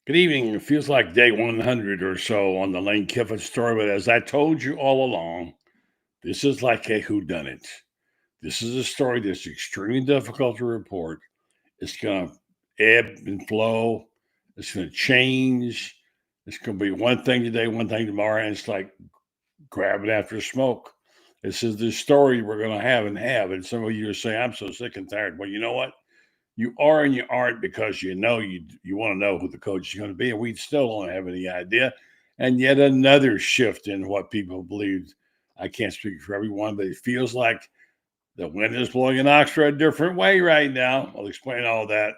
Good evening. It feels like day 100 or so on the Lane Kiffin story, but as I told you all along, this is like a whodunit. This is a story that's extremely difficult to report. It's going to ebb and flow. It's going to change. It's going to be one thing today, one thing tomorrow, and it's like grabbing after smoke. This is the story we're going to have and have. And some of you are saying, I'm so sick and tired. Well, you know what? You are and you aren't because you want to know who the coach is going to be, and we still don't have any idea. And yet another shift in what people believe. I can't speak for everyone, but it feels like the wind is blowing in Oxford a different way right now. I'll explain all that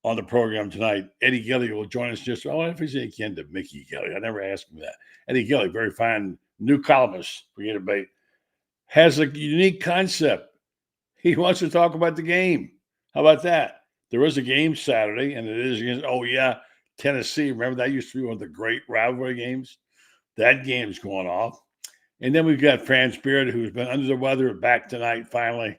on the program tonight. Eddie Gilley will join us just. Oh, if he's akin to Mickey Gilley, I never asked him that. Eddie Gilley, very fine new columnist for Gator Debate, has a unique concept. He wants to talk about the game. How about that? There was a game Saturday, and it is against, Tennessee. Remember, that used to be one of the great rivalry games? That game's going off. And then we've got Franz, who's been under the weather, back tonight finally.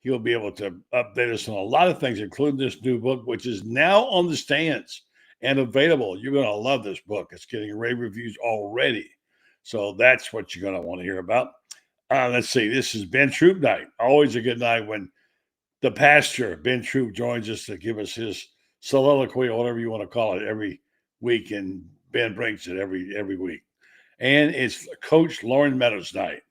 He'll be able to update us on a lot of things, including this new book, which is now on the stands and available. You're going to love this book. It's getting rave reviews already. So that's what you're going to want to hear about. Let's see. This is Ben Troupe night. Always a good night when the pastor, Ben Troupe, joins us to give us his soliloquy or whatever you want to call it every week. And Ben brings it every week. And it's Coach Loren Meadows night.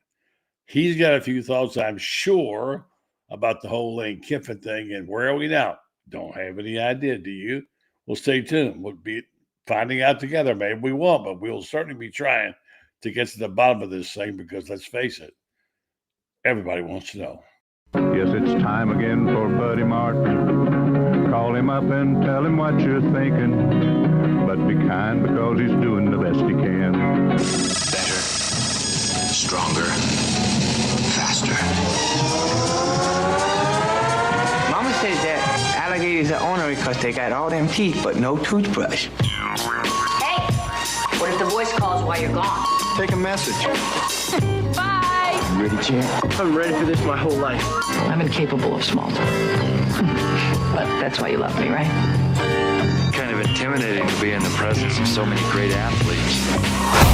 He's got a few thoughts, I'm sure, about the whole Lane Kiffin thing. And where are we now? Don't have any idea, do you? Well, stay tuned. We'll be finding out together. Maybe we won't, but we'll certainly be trying to get to the bottom of this thing because let's face it, everybody wants to know. Yes, it's time again for Buddy Martin. Call him up and tell him what you're thinking. But be kind because he's doing the best he can. Better, stronger, faster. Mama says that alligators are ornery because they got all them teeth but no toothbrush. Hey, what if the voice calls while you're gone? Take a message. Bye. You ready, champ? I'm ready for this my whole life. I'm incapable of small talk. But that's why you love me, right? Kind of intimidating to be in the presence of so many great athletes.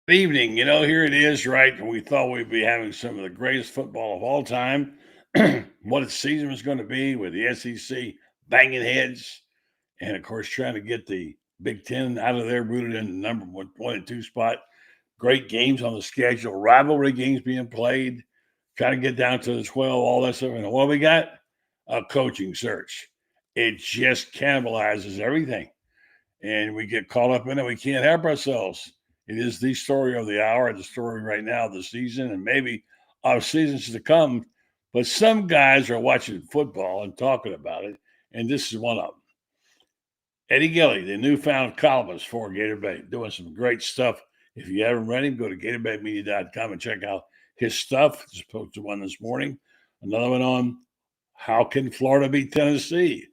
Good evening. Here it is, right? And we thought we'd be having some of the greatest football of all time. What its season was going to be with the SEC banging heads. And, of course, trying to get the Big Ten out of there, rooted in the number one and two spot. Great games on the schedule, rivalry games being played, trying to get down to the 12, all that stuff. And what we got? A coaching search. It just cannibalizes everything. And we get caught up in it. We can't help ourselves. It is the story of the hour, the story right now of the season, and maybe of seasons to come. But some guys are watching football and talking about it, and this is one of them. Eddie Gilley, the newfound columnist for Gator Debate, doing some great stuff. If you haven't read him, go to GatorDebateMedia.com and check out his stuff. Just posted one this morning. Another one on how can Florida beat Tennessee?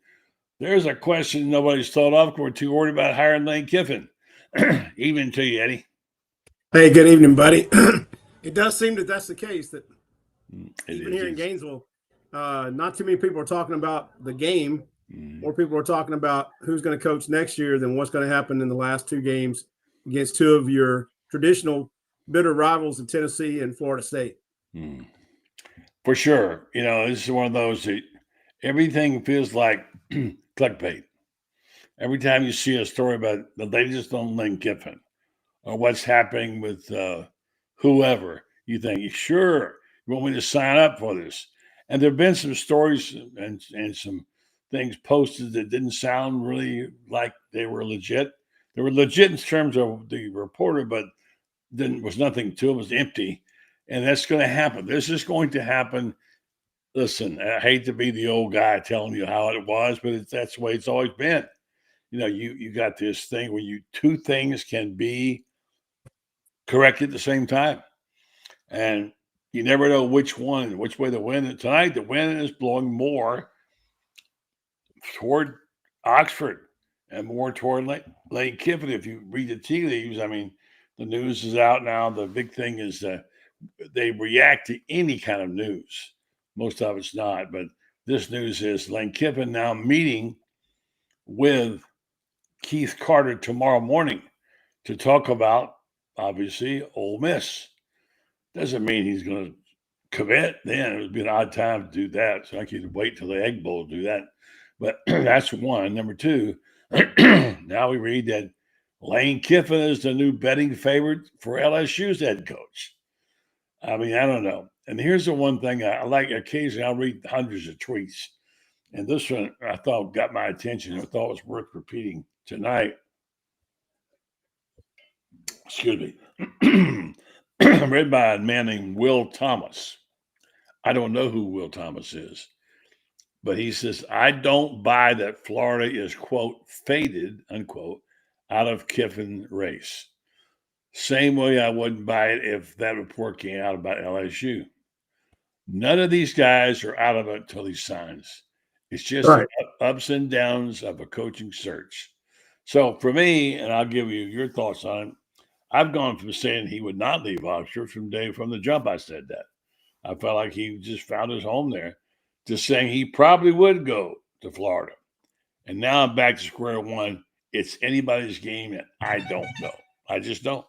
There's a question nobody's thought of. We're too worried about hiring Lane Kiffin. Evening to you, Eddie. Hey, good evening, buddy. It does seem that that's the case. That even here in Gainesville, not too many people are talking about the game. More people are talking about who's going to coach next year than what's going to happen in the last two games against two of your traditional bitter rivals in Tennessee and Florida State. For sure. This is one of those that everything feels like clickbait. Every time you see a story about the latest on Lane Kiffin or what's happening with whoever, you think, sure, you want me to sign up for this? And there have been some stories and some things posted that didn't sound really like they were legit. They were legit in terms of the reporter, but was nothing to it. It was empty. And that's going to happen. This is going to happen. Listen, I hate to be the old guy telling you how it was, but that's the way it's always been. You got this thing where two things can be correct at the same time. And you never know which way the wind. Tonight, the wind is blowing more toward Oxford and more toward Lane Kiffin. If you read the tea leaves, I mean, the news is out now. The big thing is that they react to any kind of news. Most of it's not, but this news is Lane Kiffin now meeting with Keith Carter tomorrow morning to talk about, obviously, Ole Miss. Doesn't mean he's going to commit then. It would be an odd time to do that. So I could wait till the Egg Bowl to do that. But that's one. Number two, now we read that Lane Kiffin is the new betting favorite for LSU's head coach. I mean, I don't know. And here's the one thing I like. Occasionally, I'll read hundreds of tweets. And this one I thought got my attention. I thought was worth repeating tonight. Excuse me. Read by a man named Will Thomas. I don't know who Will Thomas is, but he says, I don't buy that Florida is, quote, faded, unquote, out of Kiffin race. Same way I wouldn't buy it if that report came out about LSU. None of these guys are out of it until he signs. It's just Right. the ups and downs of a coaching search. So for me, and I'll give you your thoughts on it, I've gone from saying he would not leave Oxford from the jump. I said that. I felt like he just found his home there, to saying he probably would go to Florida. And now I'm back to square one. It's anybody's game, and I don't know. I just don't.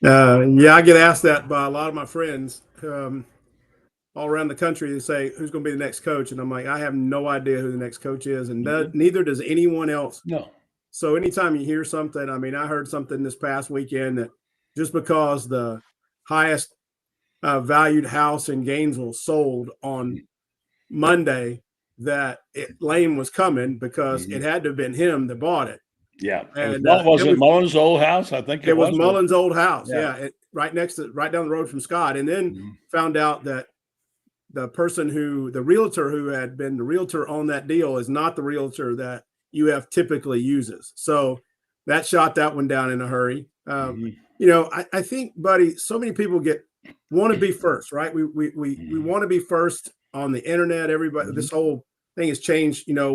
Yeah, I get asked that by a lot of my friends all around the country. They say, who's going to be the next coach? And I'm like, I have no idea who the next coach is, and neither does anyone else. No. So anytime you hear something, I mean, I heard something this past weekend that just because the highest valued house in Gainesville sold on Monday, that Lane was coming because it had to have been him that bought it. Yeah. And was it Mullins' old house? I think it was Mullins' old house. Yeah. Right down the road from Scott. And then found out that the realtor who had been the realtor on that deal is not the realtor that UF typically uses. So that shot that one down in a hurry. You know, I think, buddy, so many people want to be first, right? We want to be first on the internet. Everybody, this whole thing has changed. You know,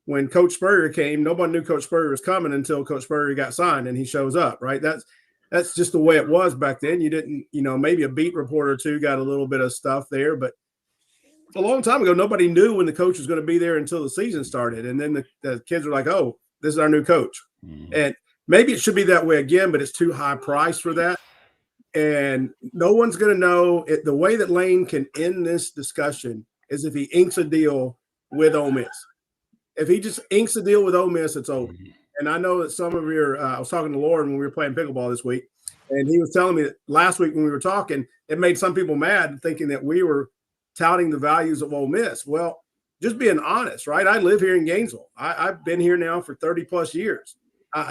when Coach Spurrier came, nobody knew Coach Spurrier was coming until Coach Spurrier got signed and he shows up, right? That's just the way it was back then. You didn't, you know, maybe a beat reporter or two got a little bit of stuff there, but a long time ago, nobody knew when the coach was going to be there until the season started. And then the kids were like, oh, this is our new coach. And maybe it should be that way again, but it's too high price for that. And no one's going to know it. The way that Lane can end this discussion is if he inks a deal with Ole Miss. If he just inks a deal with Ole Miss, it's over. And I know that some of your I was talking to Loren when we were playing pickleball this week, and he was telling me that last week when we were talking, it made some people mad thinking that we were touting the values of Ole Miss. Well, just being honest, right? I live here in Gainesville. I've been here now for 30 plus years.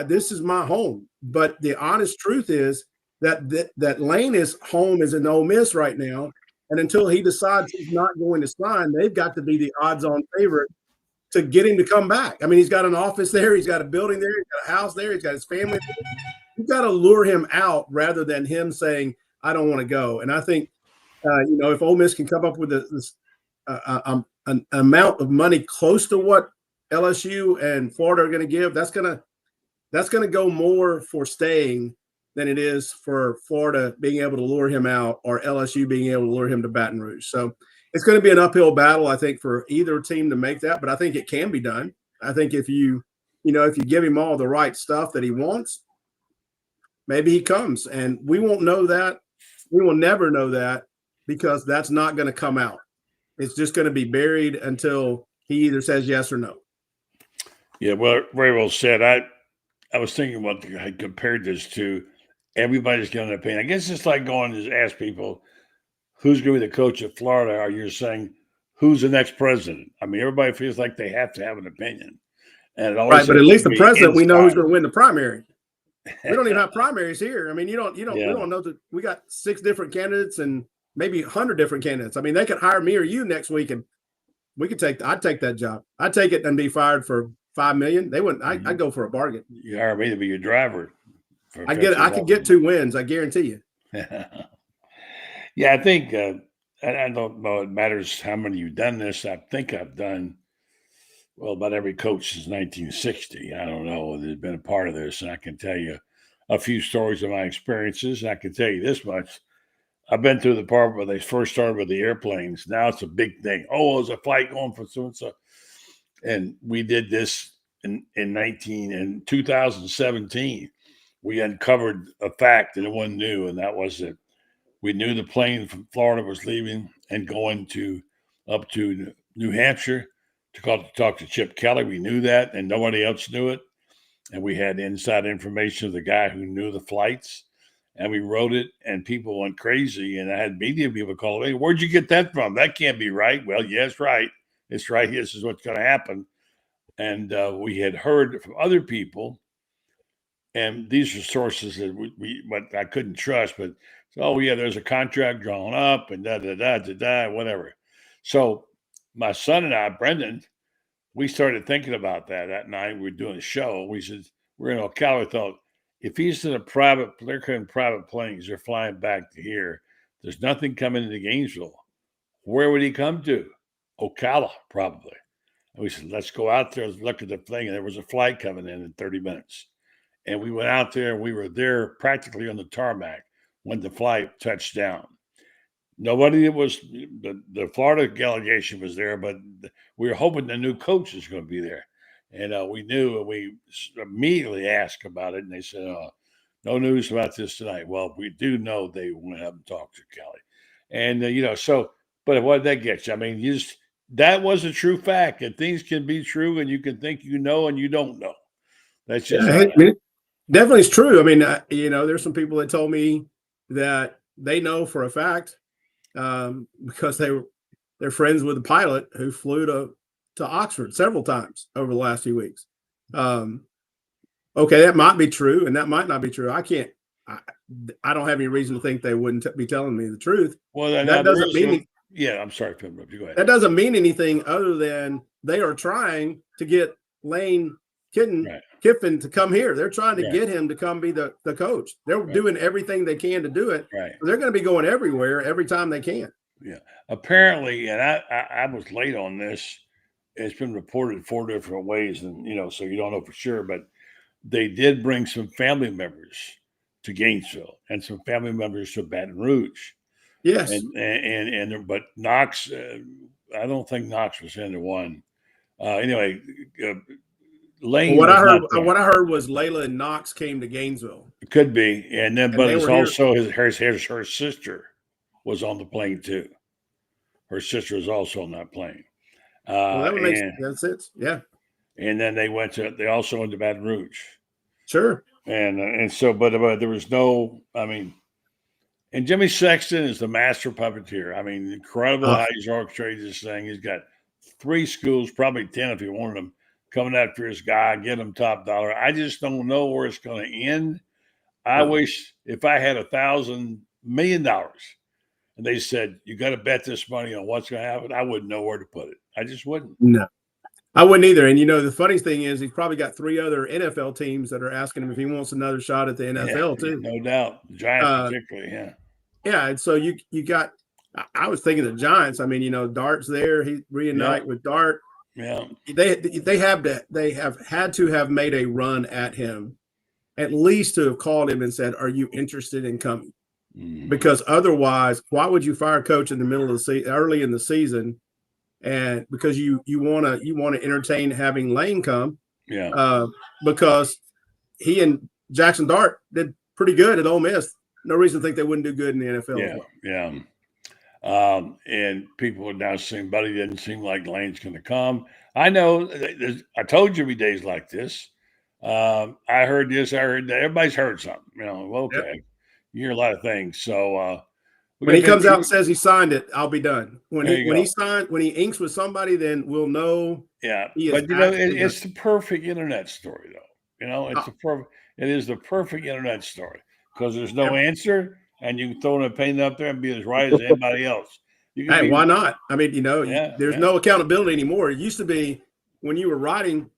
This is my home. But the honest truth is that Lane's home is in Ole Miss right now. And until he decides he's not going to sign, they've got to be the odds-on favorite to get him to come back. I mean, he's got an office there. He's got a building there. He's got a house there. He's got his family there. You've got to lure him out rather than him saying, I don't want to go. And I think, you know, if Ole Miss can come up with an amount of money close to what LSU and Florida are going to give, that's going to go more for staying than it is for Florida being able to lure him out or LSU being able to lure him to Baton Rouge. So it's going to be an uphill battle, I think, for either team to make that, but I think it can be done. I think if you give him all the right stuff that he wants, maybe he comes, and we won't know that. We will never know that because that's not going to come out. It's just going to be buried until he either says yes or no. Yeah, well, very well said. I was thinking what I compared this to. Everybody's got an opinion. I guess it's like going to ask people who's going to be the coach of Florida, or you're saying who's the next president. I mean, everybody feels like they have to have an opinion. And it always right, but at least the president, we know who's inspired. going to win the primary. We don't even have primaries here. I mean, we don't know that we got 6 different candidates and maybe 100 different candidates. I mean, they could hire me or you next week and I'd take that job. I'd take it and be fired for $5 million. They wouldn't. I'd go for a bargain. You hire me to be your driver. I could get 2 wins. I guarantee you. Yeah, I think I don't know. It matters how many you've done this. I think I've done about every coach since 1960. I don't know. There's been a part of this, and I can tell you a few stories of my experiences. I can tell you this much: I've been through the part where they first started with the airplanes. Now it's a big thing. Oh, there's a flight going for so and so, and we did this in 2017. We uncovered a fact that no one knew, and that was that we knew the plane from Florida was leaving and going up to New Hampshire to talk to Chip Kelly. We knew that, and nobody else knew it. And we had inside information of the guy who knew the flights, and we wrote it, and people went crazy. And I had media people call me, "Where'd you get that from? That can't be right." Well, yeah, it's right. It's right. This is what's going to happen. And we had heard from other people, and these are sources that but I couldn't trust. But there's a contract drawn up, and whatever. So my son and I, Brendan, we started thinking about that night. We were doing a show. We said we're in Ocala. We thought if he's in they're in private planes, they're flying back to here. There's nothing coming into Gainesville. Where would he come to? Ocala, probably. And we said, let's go out there, let's look at the thing. And there was a flight coming in 30 minutes. And we went out there, and we were there practically on the tarmac when the flight touched down. Nobody was the Florida delegation was there, but we were hoping the new coach was going to be there. And we knew, and we immediately asked about it. And they said, no news about this tonight. Well, we do know they went up and talked to Kelly. And, but what did that get you? I mean, that was a true fact. And things can be true, and you can think you know, and you don't know. That's just definitely it's true. I mean, there's some people that told me that they know for a fact because they're friends with the pilot who flew to Oxford several times over the last few weeks. Okay, that might be true, and that might not be true. I don't have any reason to think they wouldn't be telling me the truth. Well, that doesn't mean. Yeah, I'm sorry to interrupt you. Go ahead. That doesn't mean anything other than they are trying to get Lane Kiffin to come here. They're trying to get him to come be the coach. They're doing everything they can to do it. Right. They're going to be going everywhere every time they can. Yeah. Apparently, and I was late on this. It's been reported 4 different ways, and so you don't know for sure, but they did bring some family members to Gainesville and some family members to Baton Rouge. Yes. But Knox, I don't think Knox was in the one. Anyway, Lane. What I heard was Layla and Knox came to Gainesville. It could be, but it's also her sister was on the plane too. Her sister was also on that plane. That would make sense. Yeah. And then they also went to Baton Rouge. Sure. And so, but there was no, and Jimmy Sexton is the master puppeteer. I mean, incredible how he's orchestrated this thing. He's got 3 schools, probably 10 if he wanted them, coming after his guy, get him top dollar. I just don't know where it's going to end. I wish if I had $1,000 million and they said, you got to bet this money on what's going to happen, I wouldn't know where to put it. I just wouldn't. No, I wouldn't either. And the funny thing is he's probably got 3 other NFL teams that are asking him if he wants another shot at the NFL too. No doubt. The Giants particularly, yeah. Yeah, and so you got I was thinking the Giants. I mean, Dart's there. He reunite with Dart. Yeah. They have had to have made a run at him, at least to have called him and said, "Are you interested in coming?" Mm-hmm. Because otherwise, why would you fire a coach in the middle of the season, early in the season, and because you want to entertain having Lane come? Yeah. Because he and Jackson Dart did pretty good at Ole Miss. No reason to think they wouldn't do good in the NFL. Yeah. Well. Yeah. And people are now saying, buddy, doesn't seem like Lane's going to come. I know. I told you every day's like this. I heard this. I heard that. Everybody's heard something. Okay. Yep. You hear a lot of things. So when he comes out and says he signed it, I'll be done. When he inks with somebody, then we'll know. Yeah. But it's the perfect internet story, though. It is the perfect internet story because there's no answer. And you can throw an opinion up there and be as right as anybody else. Why not? I mean, there's no accountability anymore. It used to be when you were writing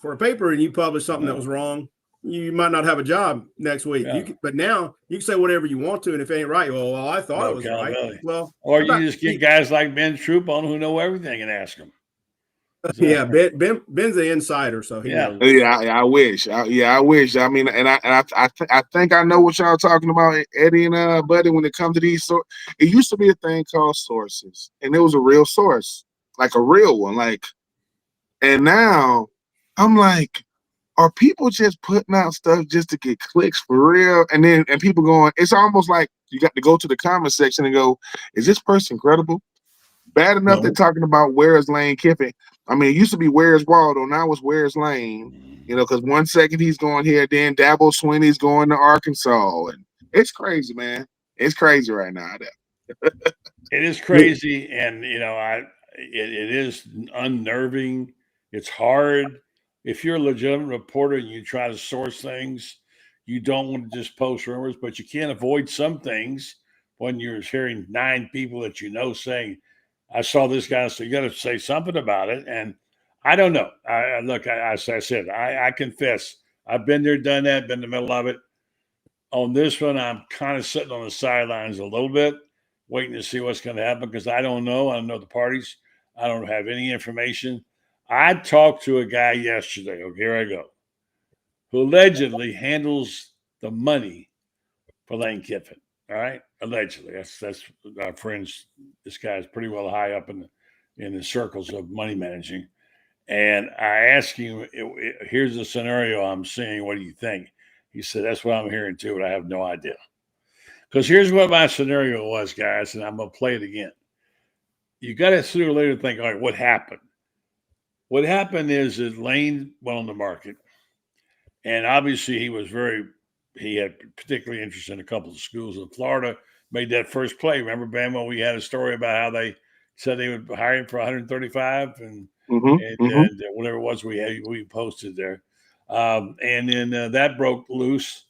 for a paper and you published something that was wrong, you might not have a job next week. Yeah. But now you can say whatever you want to, and if it ain't right, well, I thought it was right. Well, or you just get guys like Ben Troupe on who know everything and ask them. Yeah, Ben's the insider, so he knows. Yeah, I wish. I wish. I mean, and I think I know what y'all talking about, Eddie and Buddy. When it comes to these, it used to be a thing called sources, and it was a real source, like a real one. Like, and now I'm like, are people just putting out stuff just to get clicks for real? And people going, it's almost like you got to go to the comment section and go, is this person credible? Bad enough they're talking about where's Lane Kiffin. I mean, it used to be where's Waldo, now it's where's Lane. You know, because 1 second he's going here, then Dabo Swinney's going to Arkansas, and it's crazy, man. It's crazy right now. It is crazy, and you know, it is unnerving. It's hard. If you're a legitimate reporter and you try to source things, you don't want to just post rumors, but you can't avoid some things when you're hearing 9 people that you know saying, I saw this guy, so you got to say something about it. And I don't know. As I said, I confess, I've been there, done that, been in the middle of it. On this one, I'm kind of sitting on the sidelines a little bit, waiting to see what's going to happen because I don't know. I don't know the parties. I don't have any information. I talked to a guy yesterday, here I go, who allegedly handles the money for Lane Kiffin. All right, allegedly. That's our friends. This guy is pretty well high up in the circles of money managing. And I asked him, here's the scenario I'm seeing. What do you think? He said, that's what I'm hearing too, but I have no idea. Because here's what my scenario was, guys, and I'm going to play it again. You got to sooner or later think, all right, what happened? What happened is that Lane went on the market, and obviously he had particularly interest in a couple of schools in Florida, made that first play. Remember, Bama, we had a story about how they said they would hire him for 135 and whatever it was we posted there. And then that broke loose.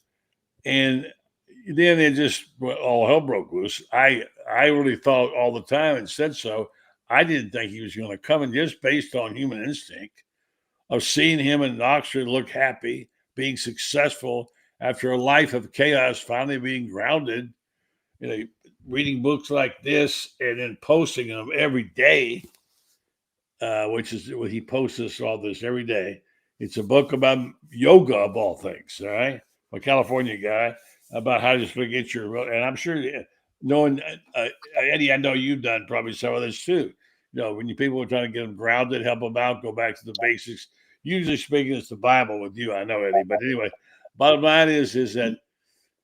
And then it just, all hell broke loose. I really thought all the time and said so. I didn't think he was going to come in just based on human instinct of seeing him in Oxford look happy, being successful after a life of chaos, finally being grounded, reading books like this and then posting them every day, which is what he posts all this every day. It's a book about yoga of all things, all right? A California guy about how to just get your, and I'm sure knowing, Eddie, I know you've done probably some of this too. When people are trying to get them grounded, help them out, go back to the basics. Usually speaking, it's the Bible with you, I know, Eddie. But anyway, bottom line is that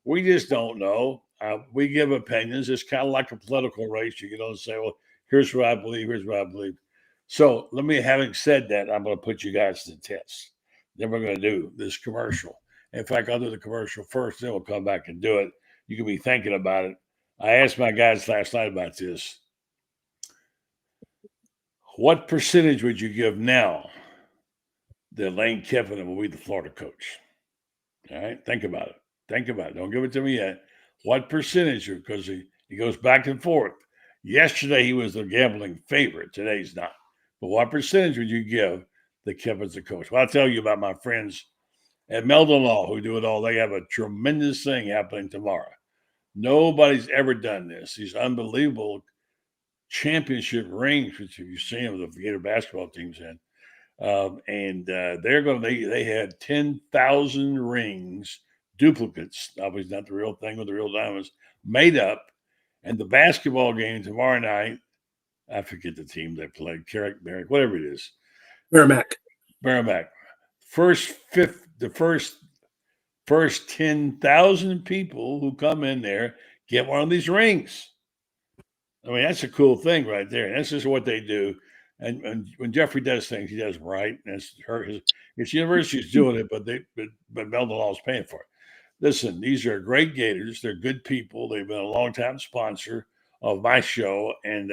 we just don't know. We give opinions. It's kind of like a political race. You can only say, well, here's what I believe, here's what I believe. So having said that, I'm going to put you guys to the test. Then we're going to do this commercial. In fact, I'll do the commercial first, then we'll come back and do it. You can be thinking about it. I asked my guys last night about this. What percentage would you give now that Lane Kiffin will be the Florida coach? All right, think about it. Don't give it to me yet. What percentage? Because he goes back and forth. Yesterday, he was the gambling favorite. Today, he's not. But what percentage would you give that Kiffin's the coach? Well, I'll tell you about my friends at Meldon Law who do it all. They have a tremendous thing happening tomorrow. Nobody's ever done this. These unbelievable championship rings, which if you've seen them, the Gator basketball teams in. They had 10,000 rings, duplicates, obviously not the real thing with the real diamonds, made up. And the basketball game tomorrow night, I forget the team they played, Merrick, whatever it is. Merrimack. The first 10,000 people who come in there get one of these rings. I mean, that's a cool thing right there. And that's just what they do. And when Jeffrey does things, he does right. And it's university's doing it, but Meldon Law is paying for it. Listen, these are great Gators. They're good people. They've been a long time sponsor of my show, and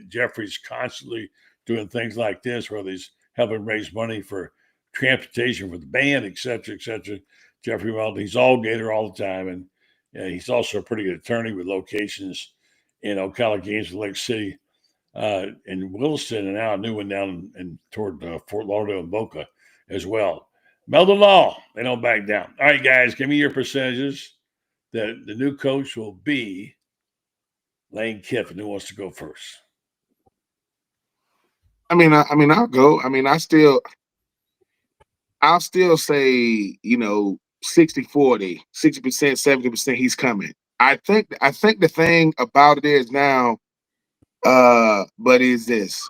Jeffrey's constantly doing things like this, where he's helping raise money for transportation for the band, et cetera, et cetera. Jeffrey Meldon, he's all Gator all the time, and he's also a pretty good attorney with locations in Ocala, Gainesville, Lake City, in Williston, and now a new one down toward Fort Lauderdale and Boca as well. Mel the law. They don't back down. All right, guys, give me your percentages. The new coach will be Lane Kiffin. Who wants to go first? I'll go. I'll still say, 60-40, 60%, 70%, he's coming. I think the thing about it is now, but is this.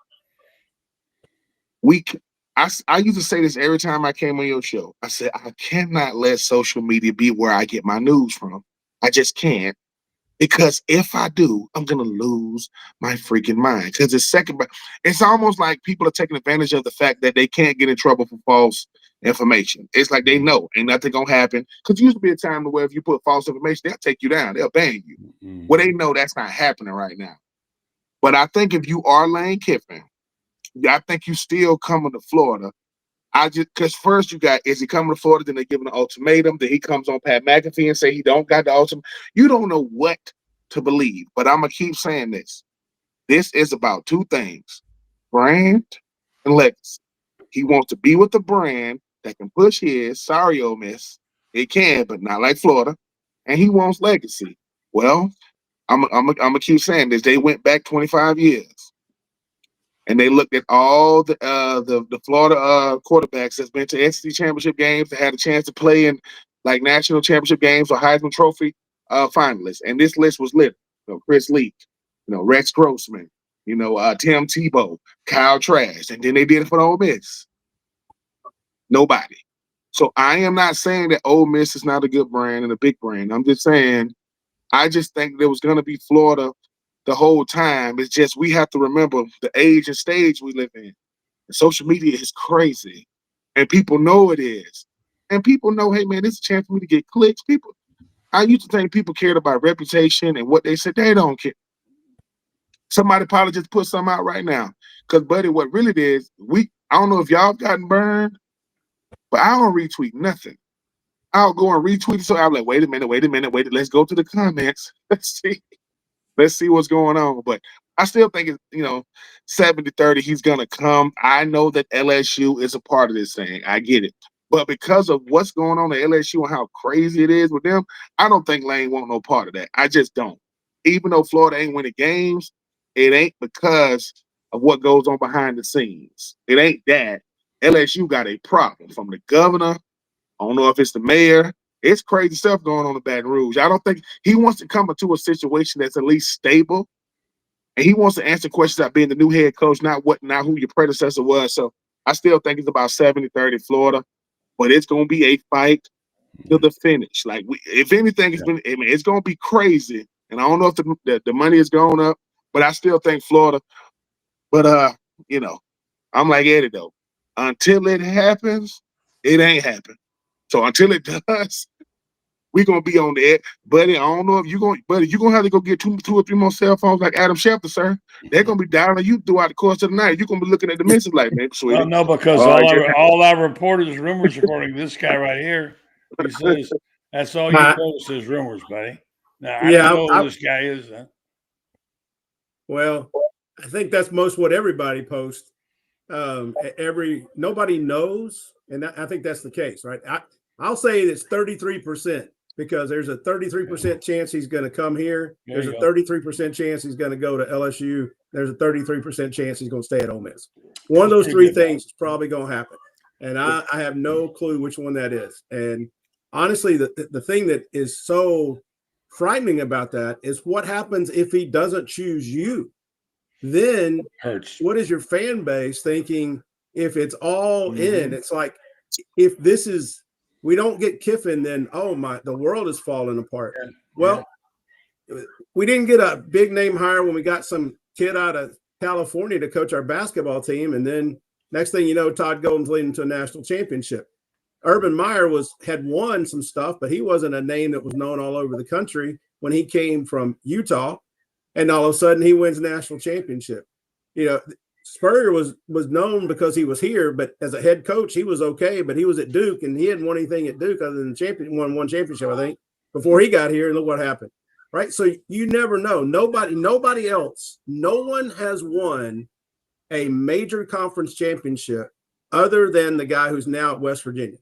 I used to say this every time I came on your show. I said, I cannot let social media be where I get my news from. I just can't. Because if I do, I'm going to lose my freaking mind. Because it's almost like people are taking advantage of the fact that they can't get in trouble for false information. It's like they know ain't nothing going to happen. Because there used to be a time where if you put false information, they'll take you down. They'll ban you. Mm-hmm. Well, they know that's not happening right now. But I think if you are Lane Kiffin, I think you still coming to Florida. Because first is he coming to Florida? Then they give him an ultimatum. Then he comes on Pat McAfee and say he don't got the ultimatum. You don't know what to believe. But I'm gonna keep saying this. This is about two things: brand and legacy. He wants to be with the brand that can push his. Sorry, Ole Miss, it can, but not like Florida. And he wants legacy. Well, I'm gonna keep saying this. They went back 25 years. And they looked at all the Florida quarterbacks that's been to SEC championship games, that had a chance to play in like national championship games or Heisman Trophy finalists. And this list was lit. Chris Leak, Rex Grossman, Tim Tebow, Kyle Trask, and then they did it for Ole Miss. Nobody. So I am not saying that Ole Miss is not a good brand and a big brand. I'm just saying, I just think there was going to be Florida the whole time. It's just we have to remember the age and stage we live in. And social media is crazy. And people know it is. And people know, hey, man, this is a chance for me to get clicks. I used to think people cared about reputation and what they said. They don't care. Somebody probably just put something out right now. Because, buddy, what really it is, I don't know if y'all gotten burned, but I don't retweet nothing. I'll go and retweet it. So I'm like, wait a minute. Let's go to the comments. Let's see what's going on. But I still think it's, 70-30, he's going to come. I know that LSU is a part of this thing. I get it. But because of what's going on at LSU and how crazy it is with them, I don't think Lane want no part of that. I just don't. Even though Florida ain't winning games, it ain't because of what goes on behind the scenes. It ain't that. LSU got a problem from the governor. I don't know if it's the mayor. It's crazy stuff going on in Baton Rouge. I don't think he wants to come into a situation that's at least stable. And he wants to answer questions about being the new head coach, not who your predecessor was. So I still think it's about 70-30 Florida. But it's going to be a fight to the finish. Like, if anything, it's going to be crazy. And I don't know if the money is going up, but I still think Florida. But, I'm like Eddie, though. Until it happens, it ain't happened. So until it does, we're going to be on the edge. Buddy, I don't know if you're going to have to go get two or three more cell phones like Adam Schefter, sir. They're going to be dialing you throughout the course of the night. You're going to be looking at the message like, man, sweetie. Well, no, because all our reporters, rumors, according to this guy right here, he says that's all you post is rumors, buddy. Now, I don't know who this guy is. Huh? Well, I think that's most what everybody posts. Nobody knows, and I think that's the case, right? I'll say it's 33% because there's a 33% chance he's going to come here. There's a 33% chance he's going to go to LSU. There's a 33% chance he's going to stay at Ole Miss. One of those three things is probably going to happen, and I have no clue which one that is. And honestly, the thing that is so frightening about that is what happens if he doesn't choose you. Then what is your fan base thinking if it's all in? It's like, if we don't get Kiffin, then the world is falling apart. Yeah. Well, we didn't get a big name hire when we got some kid out of California to coach our basketball team, and then next thing you know, Todd Golden's leading to a national championship. Urban Meyer had won some stuff, but he wasn't a name that was known all over the country when he came from Utah, and all of a sudden he wins a national championship. Spurrier was known because he was here, but as a head coach, he was okay, but he was at Duke, and he hadn't won anything at Duke other than won one championship, I think, before he got here, and look what happened, right? So you never know. Nobody else, no one has won a major conference championship other than the guy who's now at West Virginia.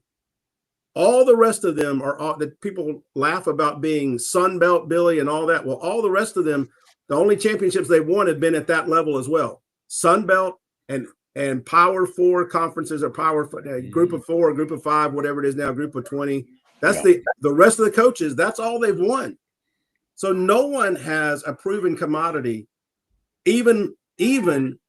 All the rest of them are all that people laugh about being Sun Belt Billy and all that. Well, all the rest of them, the only championships they've won have been at that level as well. Sun Belt and Power 4 conferences or Group of 4, Group of 5, whatever it is now, Group of 20. That's the rest of the coaches. That's all they've won. So no one has a proven commodity. Even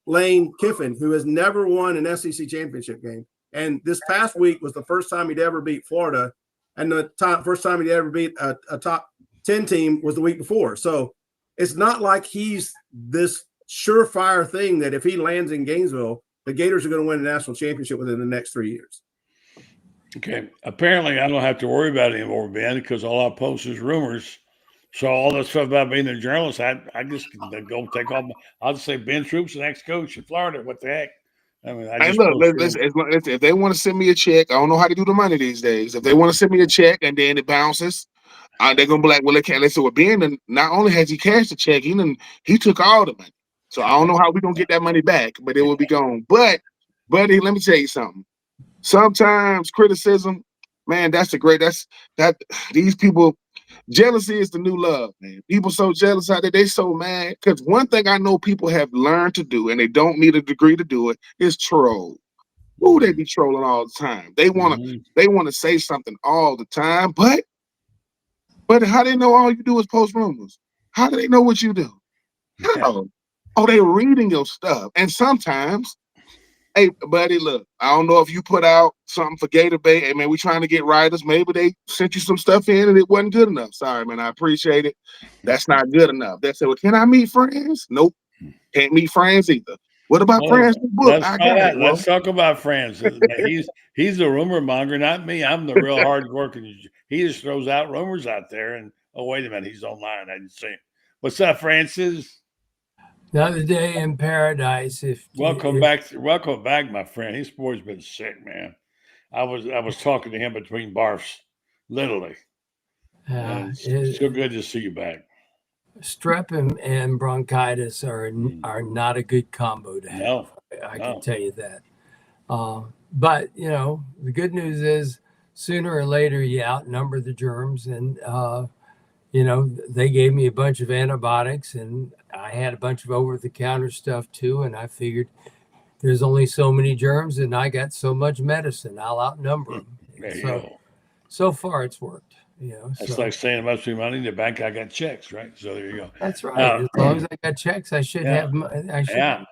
Lane Kiffin, who has never won an SEC championship game. And this past week was the first time he'd ever beat Florida. And the first time he'd ever beat a top 10 team was the week before. So it's not like he's this surefire thing that if he lands in Gainesville, the Gators are going to win a national championship within the next 3 years. Okay. Apparently, I don't have to worry about it anymore, Ben, because all I post is rumors. So all that stuff about being a journalist, I just go take off. I'll just say Ben Troupe's the next coach in Florida. What the heck? I mean, if they want to send me a check, I don't know how to do the money these days. If they want to send me a check and then it bounces, they're gonna be like, well, they can't. They say, well, Ben, not only has he cashed the check, he took all the money. So I don't know how we're gonna get that money back, but it will be gone. But, buddy, let me tell you something. Sometimes criticism, man, that's these people. Jealousy is the new love, man. People so jealous out there, they so mad. Because one thing I know people have learned to do, and they don't need a degree to do it, is troll. Ooh, they be trolling all the time. They wanna say something all the time, but how they know all you do is post rumors? How do they know what you do? How? Oh, they reading your stuff. And sometimes, hey, buddy, look, I don't know if you put out something for Gator Bay. Hey, man, we trying to get writers. Maybe they sent you some stuff in and it wasn't good enough. Sorry, man, I appreciate it. That's not good enough. They said, well, can I meet Franz? Nope. Can't meet Franz either. What about Franz's book? Let's talk about Franz. He's the rumor monger, not me. I'm the real hard working. He just throws out rumors out there. And, oh, wait a minute, he's online. I didn't see him. What's up, Francis? Another day in paradise. Welcome back, my friend. His boy's been sick, man. I was talking to him between barfs, literally. It's so good to see you back. Strep and bronchitis are not a good combo to have. No, I can tell you that. But the good news is sooner or later you outnumber the germs, and they gave me a bunch of antibiotics, and I had a bunch of over-the-counter stuff too, and I figured there's only so many germs, and I got so much medicine, I'll outnumber them. So far, it's worked. It's like saying, "Must be money in the bank. I got checks, right?" So there you go. That's right. As long as I got checks, I should have money. Yeah.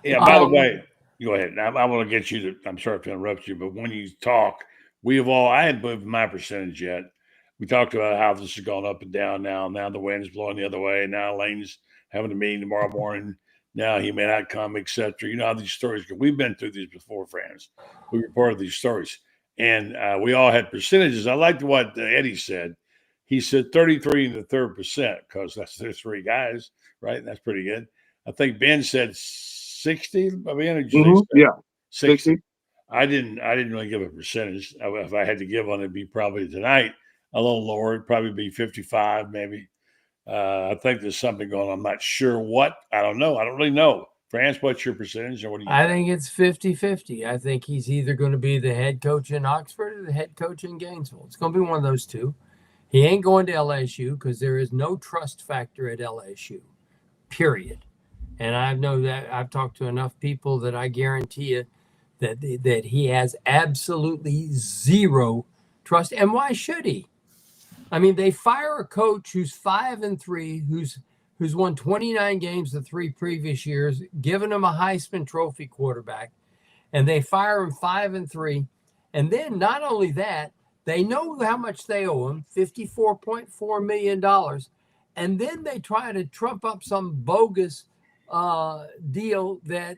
By the way, go ahead. I want to get you to. I'm sorry to interrupt you, but when you talk, I hadn't moved my percentage yet. We talked about how this has gone up and down now. Now the wind is blowing the other way. Now Lane's having a meeting tomorrow morning. Now he may not come, etc. You know how these stories go. We've been through these before, friends. We reported these stories. And we all had percentages. I liked what Eddie said. He said 33 and the third percent, because there's three guys, right? That's pretty good. I think Ben said 60. Yeah, 60. I didn't really give a percentage. If I had to give one, it'd be probably tonight a little lower. It'd probably be 55, maybe. I think there's something going on. I'm not sure what. I don't know. I don't really know. Franz, what's your percentage? Or what do you I think it's 50-50. I think he's either going to be the head coach in Oxford or the head coach in Gainesville. It's going to be one of those two. He ain't going to LSU because there is no trust factor at LSU, period. And I know that I've talked to enough people that I guarantee you that he has absolutely zero trust. And why should he? I mean, they fire a coach who's 5-3, who's won 29 games the 3 previous years, given him a Heisman Trophy quarterback, and they fire him 5-3. And then not only that, they know how much they owe him, $54.4 million. And then they try to trump up some bogus deal that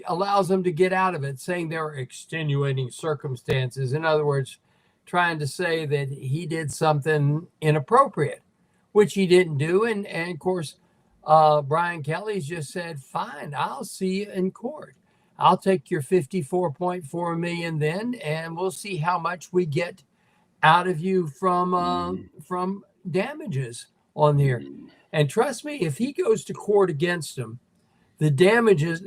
allows them to get out of it, saying there are extenuating circumstances. In other words, trying to say that he did something inappropriate, which he didn't do. And of course, Brian Kelly's just said, fine, I'll see you in court. I'll take your $54.4 million then, and we'll see how much we get out of you from damages on there. And trust me, if he goes to court against him, the damages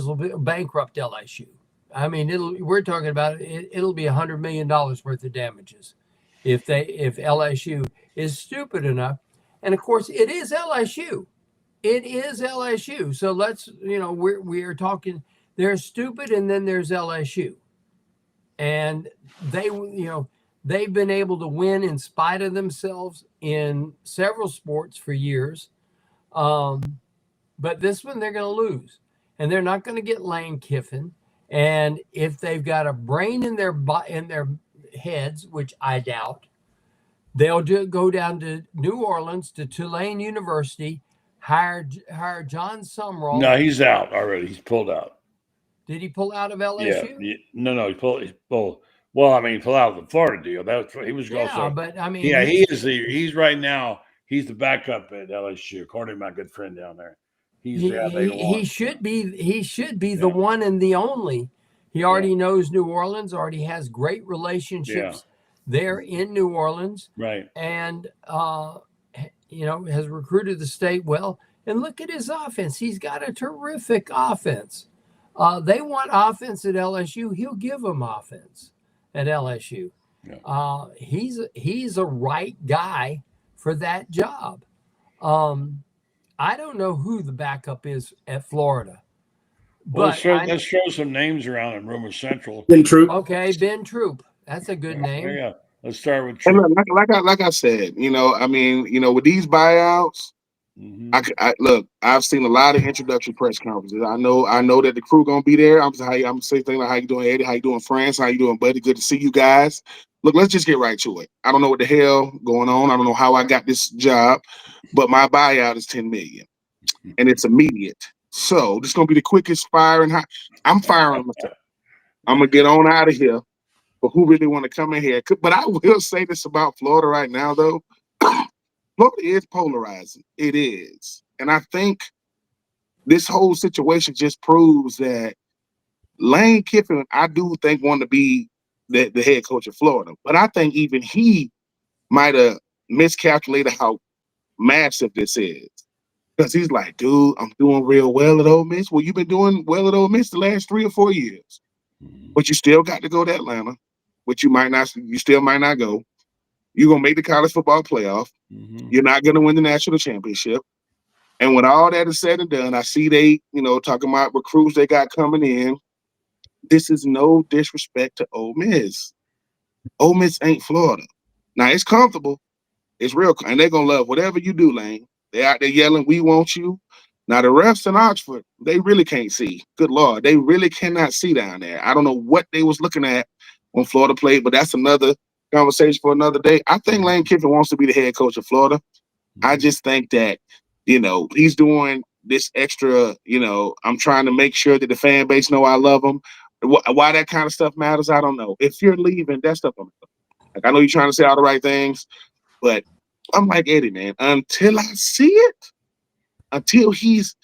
will bankrupt LSU. I mean, we're talking about it'll be $100 million worth of damages if LSU is stupid enough. And of course, it is LSU. It is LSU. So let's, we are talking, there's stupid and then there's LSU. And they've been able to win in spite of themselves in several sports for years. But this one they're going to lose. And they're not going to get Lane Kiffin. And if they've got a brain in their heads, which I doubt, they'll go down to New Orleans to Tulane University, hire John Sumrall. No, he's out already. He's pulled out. Did he pull out of LSU? Yeah. No, he pulled. Well, I mean, he pulled out of the Florida deal. He was going. Yeah, but I mean, he's right now. He's the backup at LSU, according to my good friend down there. He should be the one and the only. He already knows New Orleans. Already has great relationships there in New Orleans. Right. And has recruited the state well. And look at his offense. He's got a terrific offense. They want offense at LSU. He'll give them offense at LSU. Yeah. He's a right guy for that job. I don't know who the backup is at Florida. But let's throw some names around in Rumor Central. Ben Troupe. Okay, Ben Troupe. That's a good name. Yeah. Let's start with Troupe. Like I said, with these buyouts, I've seen a lot of introductory press conferences. I know that the crew gonna be there. I'm saying things like, how you doing, Eddie? How you doing, Franz? How you doing, buddy? Good to see you guys. Look, let's just get right to it. I don't know what the hell going on. I don't know how I got this job, but my buyout is $10 million, and it's immediate. So this is gonna be the quickest firing. I'm firing myself. I'm gonna get on out of here. But who really want to come in here? But I will say this about Florida right now, though. Florida is polarizing. It is. And I think this whole situation just proves that Lane Kiffin, I do think, wanted to be the head coach of Florida. But I think even he might have miscalculated how massive this is. Because he's like, dude, I'm doing real well at Ole Miss. Well, you've been doing well at Ole Miss the last 3 or 4 years. But you still got to go to Atlanta, which you still might not go. You're going to make the college football playoff. You're not going to win the national championship. And when all that is said and done, I see they, talking about recruits they got coming in. This is no disrespect to Ole Miss. Ole Miss ain't Florida. Now, it's comfortable. It's real. And they're going to love whatever you do, Lane. They're out there yelling, we want you. Now, the refs in Oxford, they really can't see. Good Lord. They really cannot see down there. I don't know what they was looking at when Florida played, but that's another conversation for another day. I think Lane Kiffin wants to be the head coach of Florida. I just think that, he's doing this extra, I'm trying to make sure that the fan base know I love him. Why that kind of stuff matters, I don't know. If you're leaving, that stuff, I know you're trying to say all the right things, but I'm like Eddie, man, until I see it, until he's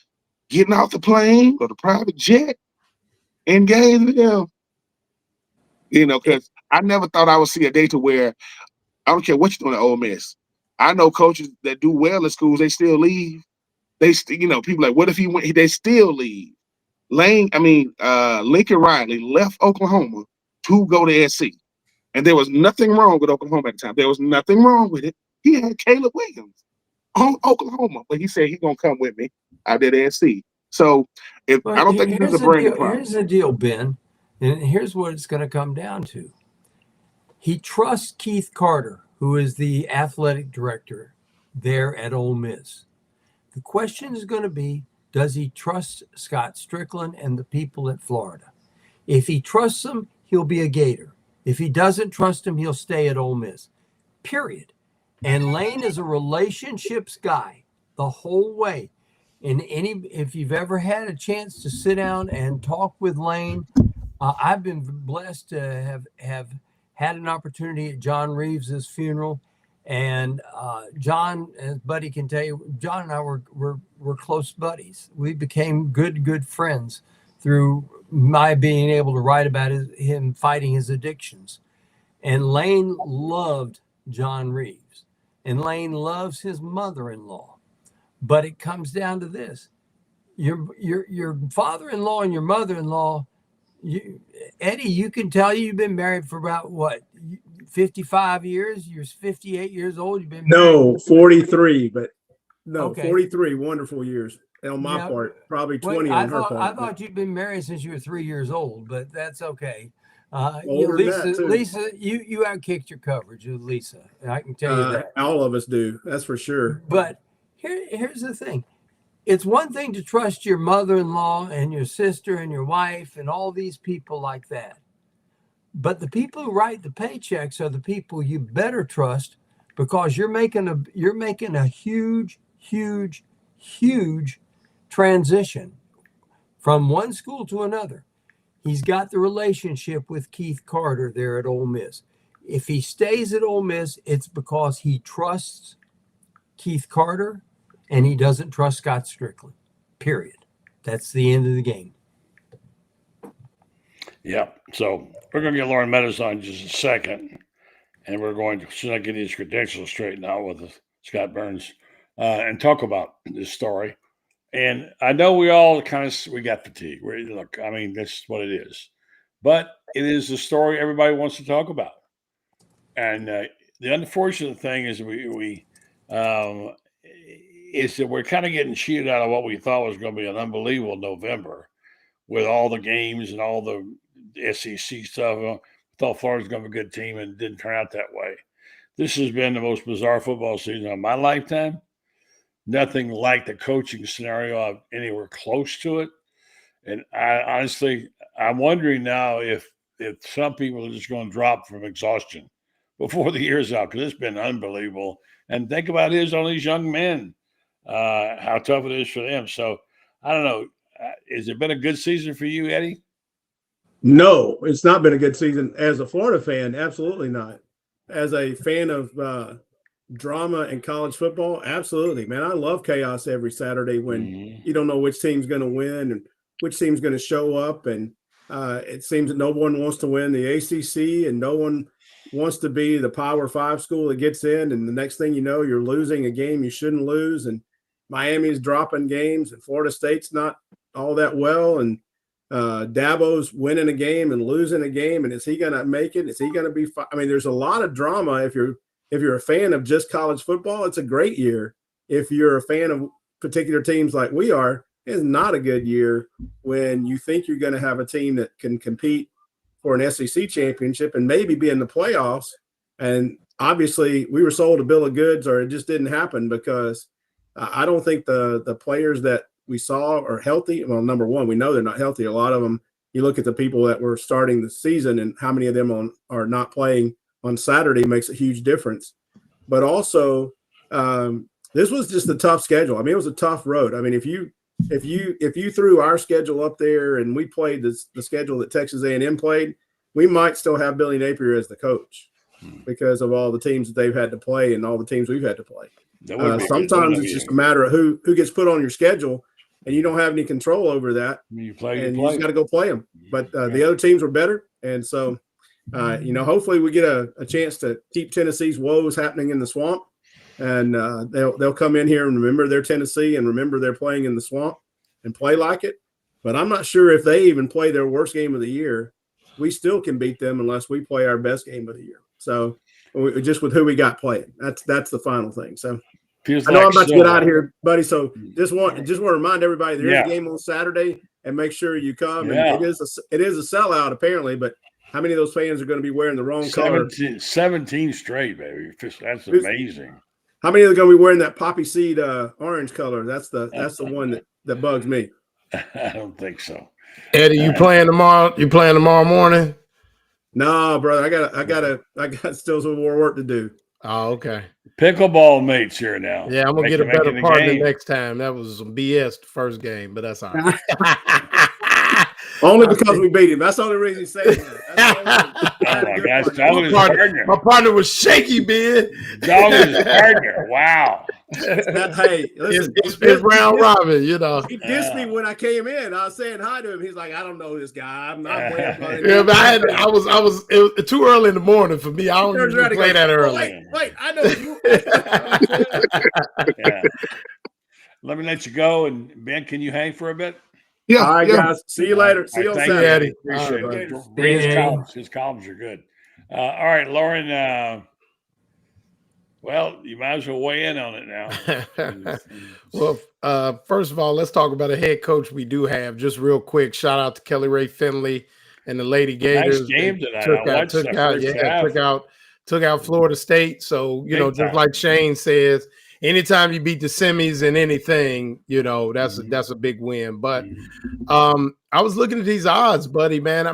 getting off the plane or the private jet in Gainesville, because I never thought I would see a day to where I don't care what you're doing at Ole Miss. I know coaches that do well at schools, they still leave. People like, what if he went? They still leave. Lincoln Riley left Oklahoma to go to SC. And there was nothing wrong with Oklahoma at the time. There was nothing wrong with it. He had Caleb Williams on Oklahoma, but he said he's going to come with me out there to SC. So I don't think there's a brain problem. Here's the deal, Ben, and here's what it's going to come down to. He trusts Keith Carter, who is the athletic director there at Ole Miss. The question is going to be, does he trust Scott Strickland and the people at Florida? If he trusts them, he'll be a Gator. If he doesn't trust him, he'll stay at Ole Miss, period. And Lane is a relationships guy the whole way. And if you've ever had a chance to sit down and talk with Lane, I've been blessed to have had an opportunity at John Reeves's funeral. And John, as Buddy can tell you, John and I were close buddies. We became good friends through my being able to write about him fighting his addictions. And Lane loved John Reeves. And Lane loves his mother-in-law. But it comes down to this. Your father-in-law and your mother-in-law, Eddie, you can tell you've been married for about what, 55 years? You're 58 years old. You've been married 43, but no, Okay. 43 wonderful years on my part, probably 20 on her part. I thought you'd been married since you were 3 years old, but that's okay. Older than that, too. Lisa, you outkicked your coverage with Lisa. I can tell you that. All of us do, that's for sure. But here's the thing. It's one thing to trust your mother-in-law and your sister and your wife and all these people like that. But the people who write the paychecks are the people you better trust, because you're making a huge, huge, huge transition from one school to another. He's got the relationship with Keith Carter there at Ole Miss. If he stays at Ole Miss, it's because he trusts Keith Carter and he doesn't trust Scott Strickland, period. That's the end of the game. Yeah. So we're going to get Loren Meadows on in just a second. And we're going to, as soon as I get his credentials straightened out with Scott Burns, and talk about this story. And I know we all we got fatigue. Look, I mean, that's what it is. But it is the story everybody wants to talk about. And the unfortunate thing is is that we're kind of getting cheated out of what we thought was going to be an unbelievable November with all the games and all the SEC stuff. I thought Florida was going to be a good team, and it didn't turn out that way. This has been the most bizarre football season of my lifetime. Nothing like the coaching scenario anywhere close to it. And I'm wondering now if some people are just going to drop from exhaustion before the year's out, because it's been unbelievable. And think about all these young men, how tough it is for them. So I don't know. Has it been a good season for you, Eddie? No, it's not been a good season. As a Florida fan, absolutely not. As a fan of drama in college football, absolutely, man. I love chaos every Saturday when you don't know which team's going to win and which team's going to show up. And it seems that no one wants to win the ACC and no one wants to be the Power 5 school that gets in. And the next thing you know, you're losing a game you shouldn't lose. And Miami's dropping games and Florida State's not all that well. And Dabo's winning a game and losing a game. And is he going to make it? Is he going to be – I mean, there's a lot of drama. If you're a fan of just college football, it's a great year. If you're a fan of particular teams like we are, it's not a good year when you think you're going to have a team that can compete for an SEC championship and maybe be in the playoffs. And obviously we were sold a bill of goods, or it just didn't happen, because I don't think the players that we saw are healthy. Well, number one, we know they're not healthy. A lot of them, you look at the people that were starting the season and how many of them are not playing on Saturday makes a huge difference. But also, this was just a tough schedule. I mean, it was a tough road. I mean, if you threw our schedule up there and we played the schedule that Texas A&M played, we might still have Billy Napier as the coach because of all the teams that they've had to play and all the teams we've had to play. Sometimes it's just a matter of who gets put on your schedule, and you don't have any control over that. You just got to go play them. But the other teams were better, and so hopefully we get a chance to keep Tennessee's woes happening in the swamp, and they'll come in here and remember their Tennessee and remember they're playing in the swamp and play like it. But I'm not sure if they even play their worst game of the year, we still can beat them unless we play our best game of the year. So just with who we got playing, that's the final thing. So I know I'm about to get out of here, buddy. So just want to remind everybody there is a game on Saturday, and make sure you come. Yeah. And it is a sellout apparently, but how many of those fans are going to be wearing the wrong color? 17 straight, baby. That's amazing. How many are going to be wearing that poppy seed orange color? That's the one that bugs me. I don't think so. Eddie, you playing tomorrow? You playing tomorrow morning? No, brother. I got still some more work to do. Oh, okay. Pickleball mates here now. Yeah, I'm gonna get a better partner next time. That was some BS the first game, but that's all right. Only because we beat him. That's the only reason he's saying that. My partner was shaky, Ben. Dog was his partner. Wow. Hey, listen, it's round robin, you know. He dissed me when I came in. I was saying hi to him. He's like, I don't know this guy. I'm not playing. Yeah, but it was too early in the morning for me. I don't usually play that early. Wait, I know you. Yeah. Let me let you go. And Ben, can you hang for a bit? Yeah. All right, yeah. guys. See you later. See you on Thank you, Saturday. Eddie. Appreciate All it. right, Read his Eddie. columns. His columns are good. All right, Loren. Well, you might as well weigh in on it now. Well, first of all, let's talk about a head coach we do have. Just real quick, shout out to Kelly Ray Finley and the Lady Gators. Nice game tonight. Took I watched the first half. Took out Florida State. So just like Shane says, anytime you beat the semis in anything, that's a big win. But I was looking at these odds, buddy, man. I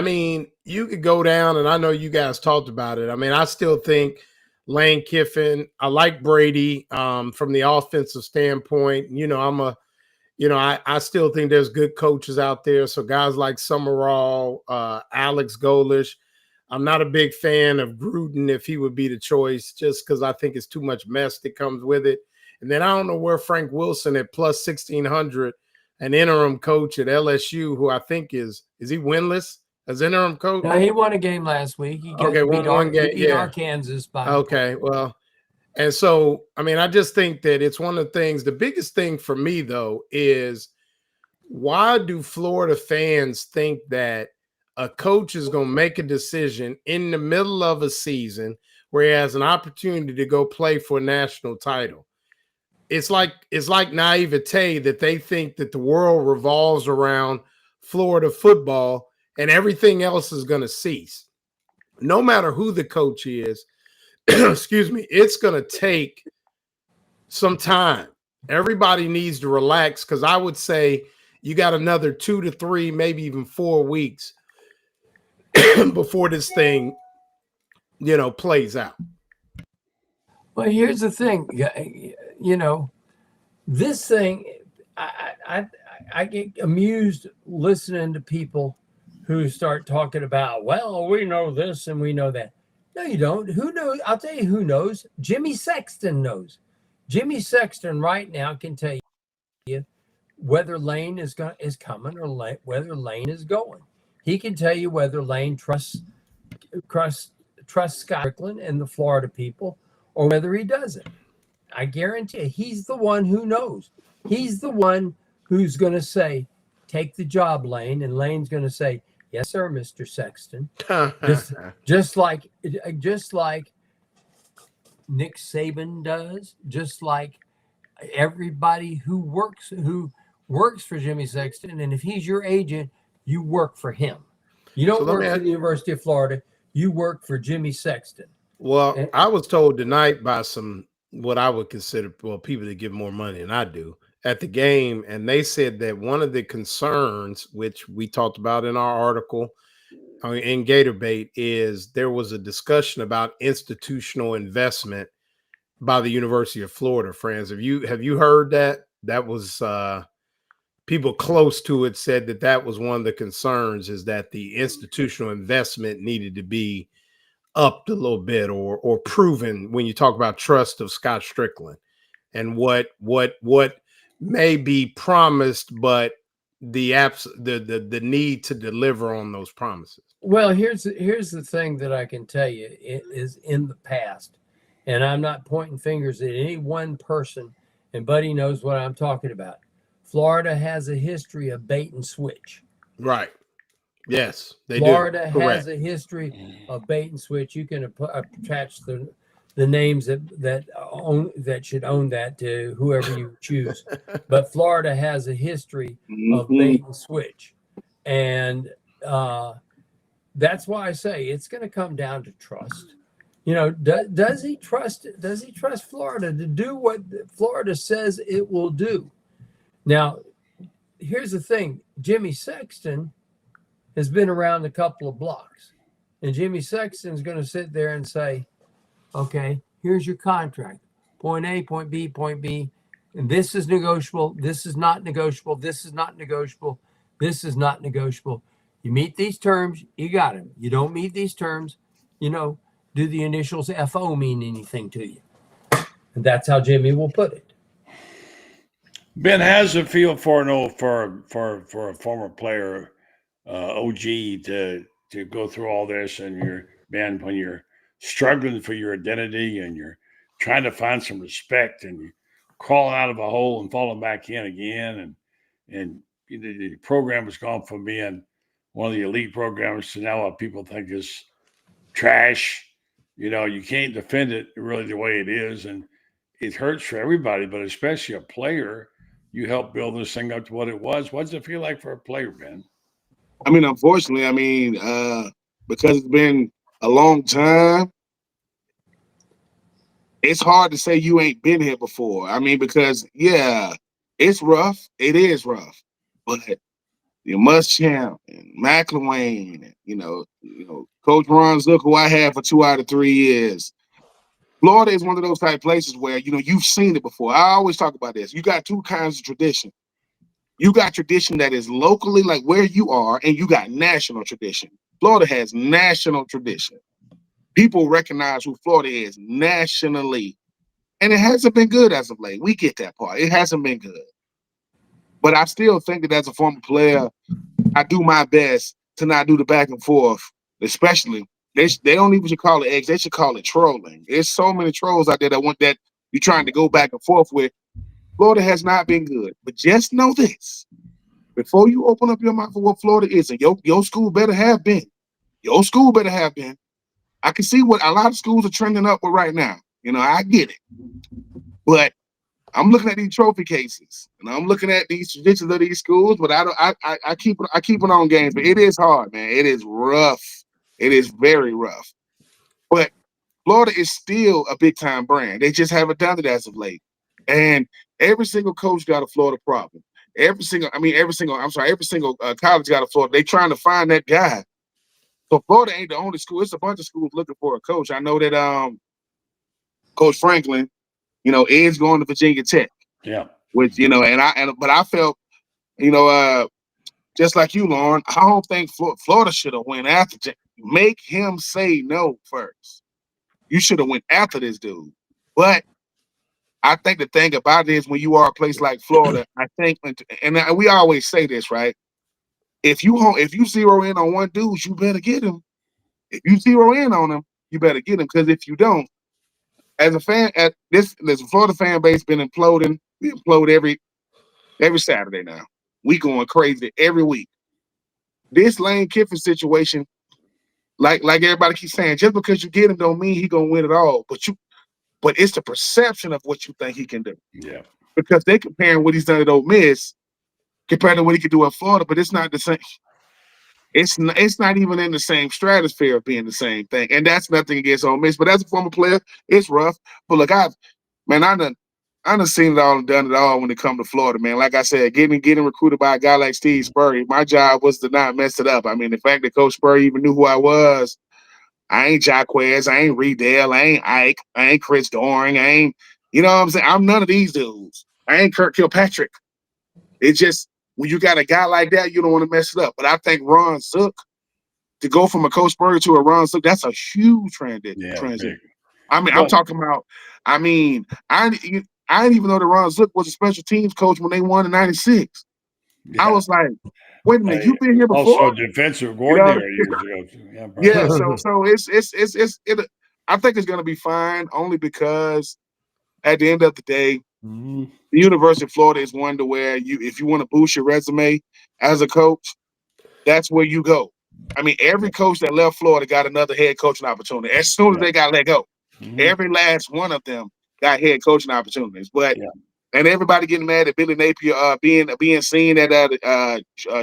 mean, you could go down, and I know you guys talked about it. I mean, I still think Lane Kiffin, I like Brady from the offensive standpoint. I still think there's good coaches out there. So guys like Summerall, Alex Golish. I'm not a big fan of Gruden if he would be the choice, just because I think it's too much mess that comes with it. And then I don't know where Frank Wilson at plus 1,600, an interim coach at LSU, who I think is he winless as interim coach? No, he won a game last week. He beat Arkansas by. Okay, well, and so, I mean, I just think that it's one of the things. The biggest thing for me, though, is why do Florida fans think that a coach is going to make a decision in the middle of a season where he has an opportunity to go play for a national title? It's like naivete that they think that the world revolves around Florida football and everything else is going to cease. No matter who the coach is, excuse me, it's going to take some time. Everybody needs to relax, because I would say you got another 2 to 3, maybe even 4 weeks before this thing, plays out. Well, here's the thing, this thing, I get amused listening to people who start talking about, well, we know this and we know that. No, you don't. Who knows? I'll tell you who knows. Jimmy Sexton knows. Jimmy Sexton right now can tell you whether Lane is coming or whether Lane is going. He can tell you whether Lane trusts Scott Strickland and the Florida people, or whether he doesn't. I guarantee you, he's the one who knows. He's the one who's going to say, take the job, Lane. And Lane's going to say, yes, sir, Mr. Sexton. just like Nick Saban does, just like everybody who works for Jimmy Sexton. And if he's your agent, you work for him. You don't work for the University of Florida. You work for Jimmy Sexton. Well, I was told tonight by what I would consider people that give more money than I do at the game, and they said that one of the concerns, which we talked about in our article in GatorBait, is there was a discussion about institutional investment by the University of Florida. Franz, have you heard that? That was people close to it said that was one of the concerns, is that the institutional investment needed to be upped a little bit or proven when you talk about trust of Scott Strickland and what may be promised, but the need to deliver on those promises. Well, here's the thing that I can tell you, it is in the past, and I'm not pointing fingers at any one person, and Buddy knows what I'm talking about. Florida has a history of bait and switch. Right. Yes, they Florida do. has a history of bait and switch. You can attach the names that should own that to whoever you choose. But Florida has a history of bait and switch. And that's why I say it's going to come down to trust. Does he trust Florida to do what Florida says it will do? Now, here's the thing. Jimmy Sexton has been around a couple of blocks. And Jimmy Sexton's going to sit there and say, okay, here's your contract. Point A, point B, point B. And this is negotiable. This is not negotiable. This is not negotiable. This is not negotiable. You meet these terms, you got him. You don't meet these terms, do the initials FO mean anything to you? And that's how Jimmy will put it. Ben has a feel for a former player, OG, to go through all this, and when you're struggling for your identity and you're trying to find some respect, and you crawling out of a hole and falling back in again. And the program has gone from being one of the elite programs to now what people think is trash. You can't defend it really the way it is. And it hurts for everybody, but especially a player. You helped build this thing up to what it was. What does it feel like for a player, Ben? I mean, unfortunately, because it's been a long time, it's hard to say you ain't been here before. I mean, because it's rough. It is rough, but you Muschamp and McElwain, and Coach Ron Zook, who I had for 2 out of 3 years. Florida is one of those type places where you've seen it before. I always talk about this. You got 2 kinds of tradition. You got tradition that is locally, like where you are, and you got national tradition. Florida has national tradition. People recognize who Florida is nationally, and it hasn't been good as of late. We get that part. It hasn't been good. But I still think that as a former player, I do my best to not do the back and forth, especially. They don't even call it eggs. They should call it trolling. There's so many trolls out there that you're trying to go back and forth with. Florida has not been good. But just know this. Before you open up your mouth for what Florida is, and your school better have been. Your school better have been. I can see what a lot of schools are trending up with right now. I get it. But I'm looking at these trophy cases, and I'm looking at these traditions of these schools, but I keep it on games. But it is hard, man. It is rough. It is very rough. But Florida is still a big-time brand. They just haven't done it as of late. And every single coach got a Florida problem. Every single college got a Florida. They trying to find that guy. So Florida ain't the only school. It's a bunch of schools looking for a coach. I know that Coach Franklin, is going to Virginia Tech. Yeah. Which, but I felt, just like you, Loren, I don't think Florida should have went after make him say no first. You should have went after this dude. But I think the thing about it is when you are a place like Florida, I think, and we always say this, right? If you zero in on one dude, you better get him. If you zero in on him, you better get him. Because if you don't, as a fan, there's a Florida fan base been imploding. We implode every Saturday now. We going crazy every week. This Lane Kiffin situation, like everybody keeps saying, just because you get him don't mean he gonna win it all. But it's the perception of what you think he can do. Yeah. Because they comparing what he's done at Ole Miss compared to what he could do in Florida, but it's not the same. It's not even in the same stratosphere of being the same thing. And that's nothing against Ole Miss. But as a former player, it's rough. But look, I done seen it all and done it all when it comes to Florida, man. Like I said, getting recruited by a guy like Steve Spurrier, my job was to not mess it up. I mean, the fact that Coach Spurrier even knew who I was, I ain't Jaquez, I ain't Riedel, I ain't Ike, I ain't Chris Doring, I ain't, you know what I'm saying? I'm none of these dudes. I ain't Kirk Kilpatrick. It's just, when you got a guy like that, you don't want to mess it up. But I think Ron Zook, to go from a Coach Spurrier to a Ron Zook, that's a huge transition. Big. I mean, I'm talking about, I didn't even know that Ron Zook was a special teams coach when they won in '96. Yeah. I was like, wait a minute, you've been here before? Also defensive coordinator years ago. Yeah, so it's I think it's gonna be fine only because at the end of the day, the University of Florida is one to where if you want to boost your resume as a coach, that's where you go. I mean, every coach that left Florida got another head coaching opportunity as soon as they got let go. Every last one of them got head coaching opportunities. But and everybody getting mad at Billy Napier being seen at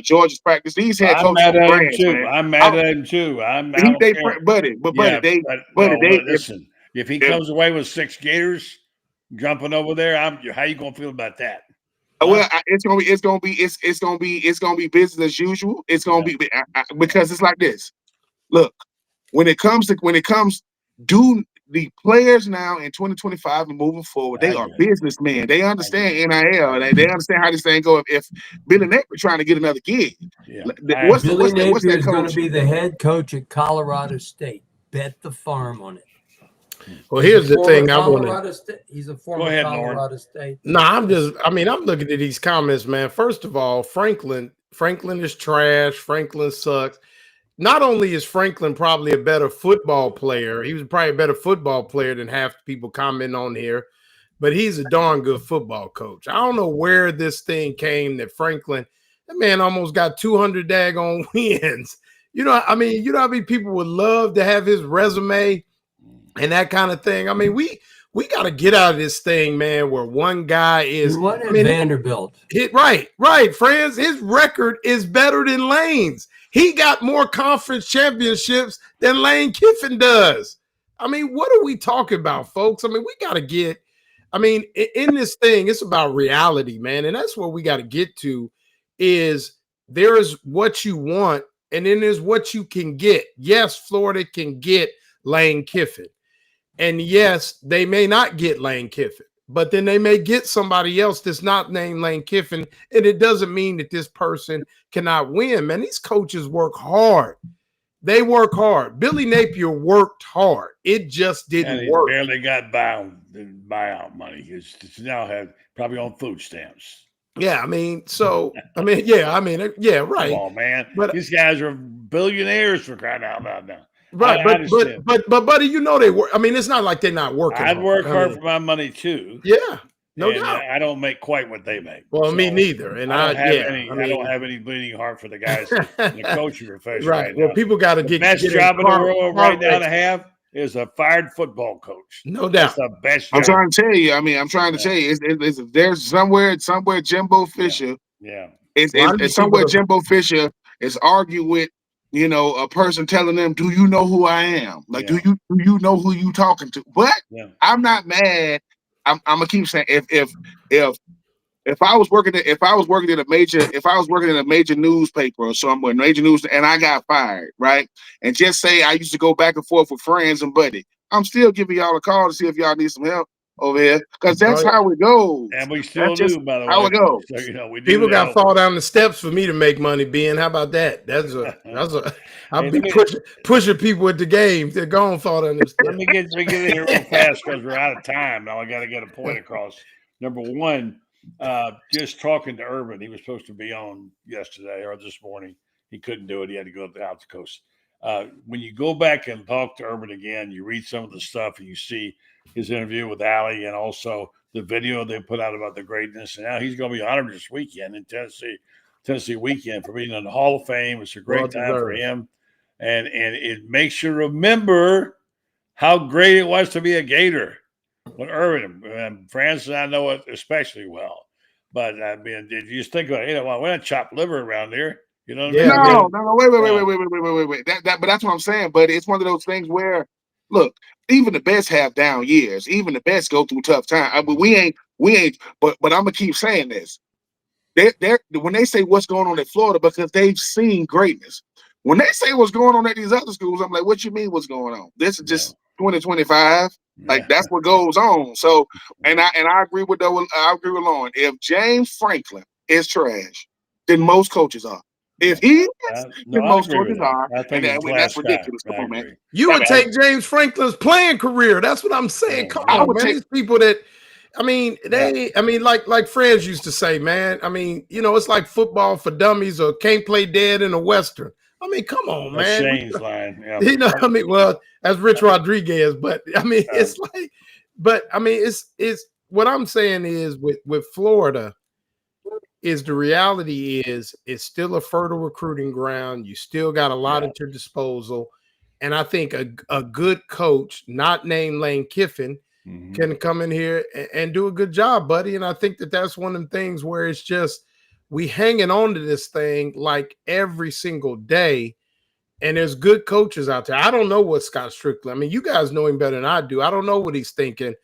Georgia's practice. These head coaches are brands, man. I'm mad at him too. Listen, if he comes away with 6 Gators jumping over there, how you gonna feel about that? Well, it's gonna be business as usual. It's gonna be because it's like this. Look, when it comes, the players now in 2025 and moving forward, they are businessmen. They understand NIL. They understand how this thing go. If Billy Napier trying to get another gig, Billy Napier is going to be the head coach at Colorado State. Bet the farm on it. Well, here's the thing. He's a former Colorado State. No, I'm looking at these comments, man. First of all, Franklin is trash. Franklin sucks. Not only is Franklin probably a better football player, he was probably a better football player than half the people commenting on here. but he's a darn good football coach. I don't know where this thing came that Franklin, that man almost got 200 daggone wins. You know, I mean, you know how many people would love to have his resume and that kind of thing. I mean, we got to get out of this thing, man, where one guy is. What is Vanderbilt? Right, Franz. His record is better than Lane's. He got more conference championships than Lane Kiffin does. I mean, what are we talking about, folks? I mean, we got to get, I mean, in this thing, it's about reality, man. And that's what we got to get to is there is what you want, and then there's what you can get. Yes, Florida can get Lane Kiffin. And yes, they may not get Lane Kiffin, but then they may get somebody else that's not named Lane Kiffin. And it doesn't mean that this person cannot win, man. These coaches work hard. They work hard. Billy Napier worked hard. It just didn't work. Barely got buyout money. He's now had probably on food stamps. Yeah, I mean, so yeah, right. Come on, man. But these guys are billionaires for crying out loud now. Right, but buddy, you know they work. I mean, it's not like they're not working. I'd work hard for my money too. Yeah, no doubt. I don't make quite what they make. Well, so me neither. And I don't have any bleeding heart for the guys in the coaching profession. Right. Well, people got to get the best job in the world right now to have is a fired football coach. No doubt. That's the best job. I'm trying to tell you. I mean, I'm trying to tell you. There's somewhere Jimbo Fisher. Yeah. It's somewhere Jimbo Fisher is arguing with, you know, a person telling them, "Do you know who I am? Like, do you know who you talking to?" But I'm not mad. I'm gonna keep saying if I was working in a major newspaper or somewhere, major news, and I got fired, right? And just say I used to go back and forth with Franz and Buddy, I'm still giving y'all a call to see if y'all need some help over here, because that's how it goes. And we still do, by the way. How it goes. So, you know, we do people got to fall down the steps for me to make money. Ben, how about that? I'll be pushing people at the game. They're going to fall down the steps. Let me get in here real fast because we're out of time. Now I got to get a point across. Number one, just talking to Urban. He was supposed to be on yesterday or this morning. He couldn't do it. He had to go out the coast. When you go back and talk to Urban again, you read some of the stuff and you see his interview with Allie and also the video they put out about the greatness. And now he's going to be honored this weekend in Tennessee weekend for being in the Hall of Fame. It's a great time for him. And it makes you remember how great it was to be a Gator. When Urban and Franz and I know it especially well. But I mean, did you just think about, we're not chopped liver around here. You know what I mean? No, wait. But that's what I'm saying. But it's one of those things where, look, even the best have down years. Even the best go through tough times. I mean, we ain't. But I'm gonna keep saying this. They're when they say what's going on at Florida, because they've seen greatness. When they say what's going on at these other schools, I'm like, what you mean what's going on? This is just 2025. Like that's what goes on. So, and I agree with Loren. If James Franklin is trash, then most coaches are. If he is, then most coaches are. And that's ridiculous. Come on, man. You would take James Franklin's playing career. That's what I'm saying. Come on, man. These people that, like Franz used to say, man. I mean, it's like football for dummies or can't play dead in a Western. I mean, come on, man. Shane's line. Yeah. Well, that's Rich Rodriguez, but I mean, it's like, it's what I'm saying is with Florida is the reality is it's still a fertile recruiting ground. You still got a lot at your disposal. And I think a good coach, not named Lane Kiffin, can come in here and do a good job, buddy. And I think that's one of the things where it's just, we hanging on to this thing like every single day, and there's good coaches out there. I don't know what Scott Strickland. I mean, you guys know him better than I do. I don't know what he's thinking,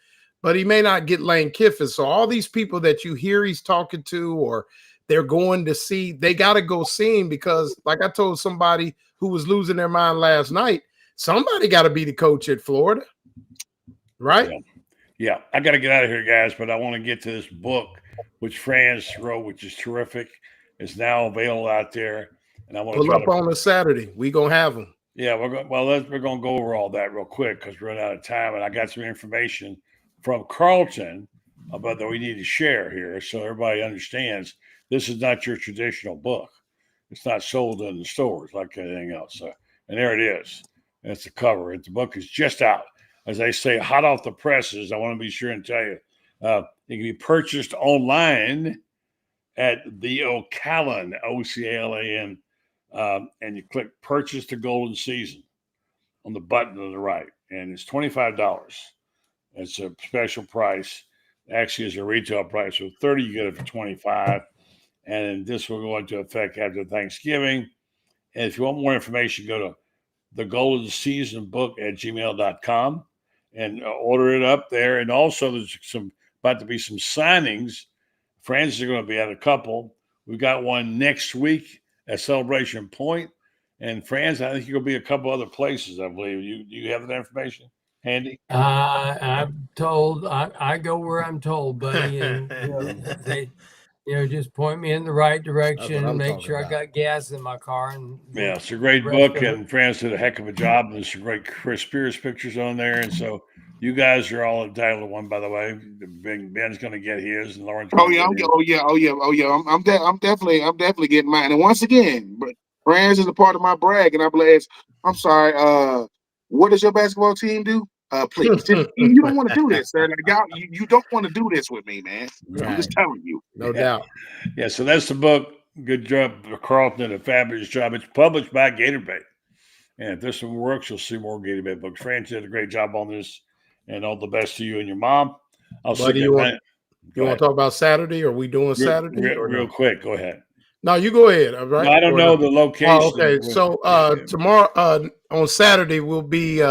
but he may not get Lane Kiffin. So all these people that you hear he's talking to or they're going to see, they got to go see him because, like I told somebody who was losing their mind last night, somebody got to be the coach at Florida, right? Yeah. I got to get out of here, guys, but I want to get to this book which Franz wrote, which is terrific. It's now available out there. And I want to pull up on a Saturday. We're going to have them. Yeah, we're going to go over all that real quick because we're running out of time. And I got some information from Carlton about that we need to share here so everybody understands this is not your traditional book. It's not sold in the stores like anything else. And there it is. That's the cover. The book is just out. As they say, hot off the presses. I want to be sure and tell you, It can be purchased online at the O'Callan, OCALAN, and you click Purchase the Golden Season on the button on the right, and it's $25. It's a special price. Actually, it's a retail price of $30. You get it for $25, and this will go into effect after Thanksgiving. And if you want more information, go to thegoldenseasonbook@gmail.com and order it up there. And also, there's about to be some signings. Franz is going to be at a couple. We've got one next week at Celebration Point. And Franz, I think you're going to be a couple other places, I believe. You have that information handy? I'm told I go where I'm told, buddy. And they just point me in the right direction, make sure I got gas in my car. And yeah, it's a great book, and Franz did a heck of a job. There's some great Chris Spears pictures on there, and so you guys are all entitled to one, by the way. Ben's going to get his, and Loren's. I'm definitely getting mine. And once again, Franz is a part of my brag, and I'm sorry. What does your basketball team do? Please, you don't want to do this, sir. Like, you don't want to do this with me, man. Right. I'm just telling you. No doubt. Yeah, so that's the book. Good job, Carlton did a fabulous job. It's published by Gatorbait. And if this one works, you'll see more Gatorbait books. Franz did a great job on this, and all the best to you and your mom. Buddy, you want to talk about Saturday? Are we doing Saturday? Real quick, go ahead. No, you go ahead. All right. No, I don't know the location. Oh, okay. So tomorrow on Saturday we'll be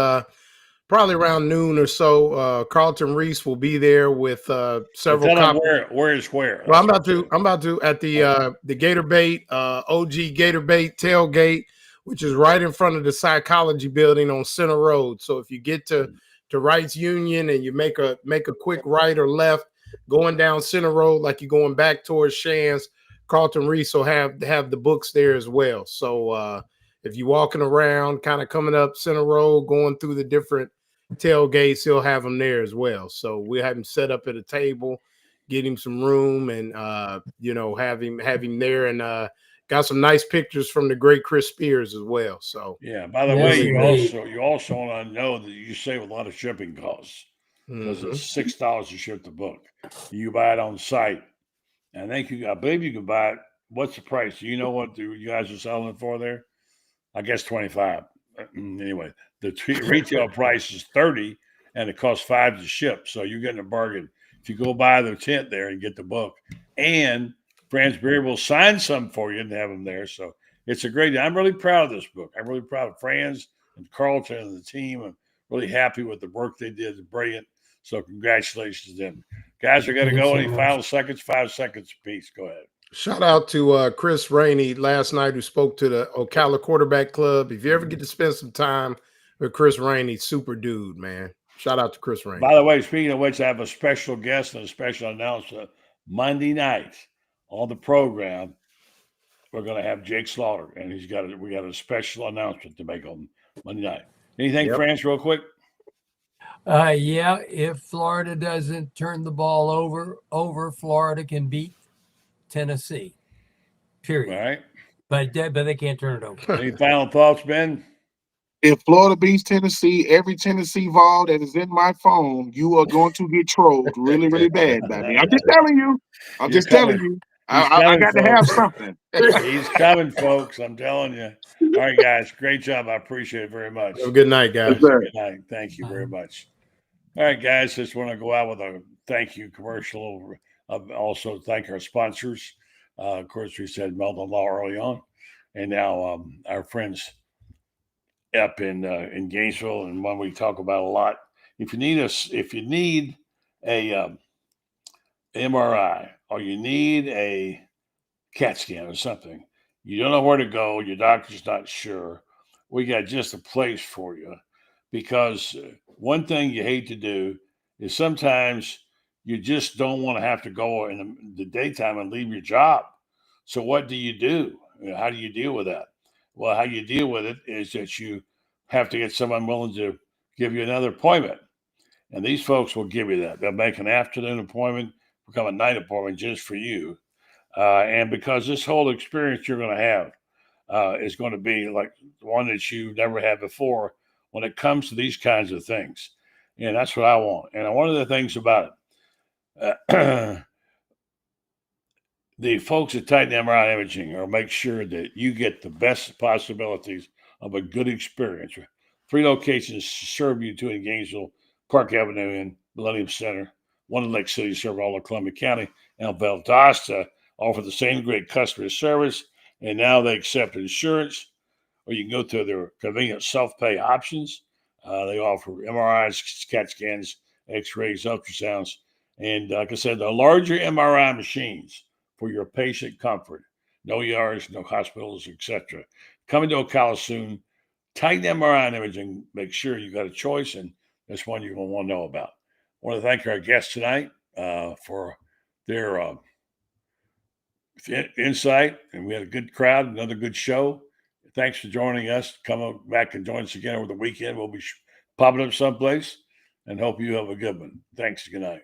probably around noon or so. Carlton Reese will be there with several copies. Where? Well, I'm about to at the Gatorbait, OG Gatorbait tailgate, which is right in front of the Psychology Building on Center Road. So if you get to Wrights Union and you make a quick right or left going down Center Road, like you're going back towards Shands, Carlton Reese will have the books there as well. So if you're walking around, kind of coming up Center Road, going through the different tailgates, he'll have them there as well. So we have him set up at a table, get him some room, and have him there, and got some nice pictures from the great Chris Spears as well. So yeah. By the way, you also want to know that you save a lot of shipping costs because it's $6 to ship the book. You buy it on site. I believe you can buy it. What's the price? Do you know what you guys are selling it for there? I guess $25. Anyway, the retail price is $30, and it costs $5 to ship. So you're getting a bargain if you go buy the tent there and get the book. And Franz Beer will sign some for you and have them there. So it's a great. I'm really proud of this book. I'm really proud of Franz and Carlton and the team. I'm really happy with the work they did. It's brilliant. So congratulations to them. Guys are going to go. Any final seconds? 5 seconds apiece. Go ahead. Shout out to Chris Rainey last night, who spoke to the Ocala Quarterback Club. If you ever get to spend some time with Chris Rainey, super dude, man. Shout out to Chris Rainey. By the way, speaking of which, I have a special guest and a special announcement. Monday night on the program, we're going to have Jake Slaughter, and we got a special announcement to make on Monday night. Anything, Franz, real quick? Yeah, if Florida doesn't turn the ball over, Florida can beat Tennessee. Period. All right. But they can't turn it over. Any final thoughts, Ben? If Florida beats Tennessee, every Tennessee vol that is in my phone, you are going to get trolled really, really bad by me. I'm just telling you. I'm just telling you. I got to have something. He's coming, folks. I'm telling you. All right, guys. Great job. I appreciate it very much. Have a good night, guys. Good night. Thank you very much. All right, guys. Just want to go out with a thank you commercial. Also, thank our sponsors. Of course, we said Melvin Law early on, and now our friends up in Gainesville, and one we talk about a lot. If you need a MRI or you need a CAT scan or something, you don't know where to go, your doctor's not sure, we got just a place for you. Because one thing you hate to do is sometimes you just don't want to have to go in the daytime and leave your job. So what do? How do you deal with that? Well, how you deal with it is that you have to get someone willing to give you another appointment. And these folks will give you that. They'll make an afternoon appointment, become a night appointment just for you. And because this whole experience you're going to have is going to be like one that you've never had before when it comes to these kinds of things. And that's what I want. And one of the things about it, The folks at Titan MRI Imaging will make sure that you get the best possibilities of a good experience. 3 locations serve you, 2 in Gainesville, Park Avenue, and Millennium Center. 1 in Lake City, serve all of Columbia County. And Valdosta offer the same great customer service, and now they accept insurance, or you can go to their convenient self-pay options. They offer MRIs, CAT scans, X-rays, ultrasounds, and like I said, the larger MRI machines for your patient comfort. No ERs, no hospitals, etc. Coming to Ocala soon. Titan MRI and Imaging. Make sure you got a choice, and that's one you're going to want to know about. I want to thank our guests tonight for their insight, and we had a good crowd, another good show. Thanks for joining us. Come back and join us again over the weekend. We'll be popping up someplace, and hope you have a good one. Thanks. Good night.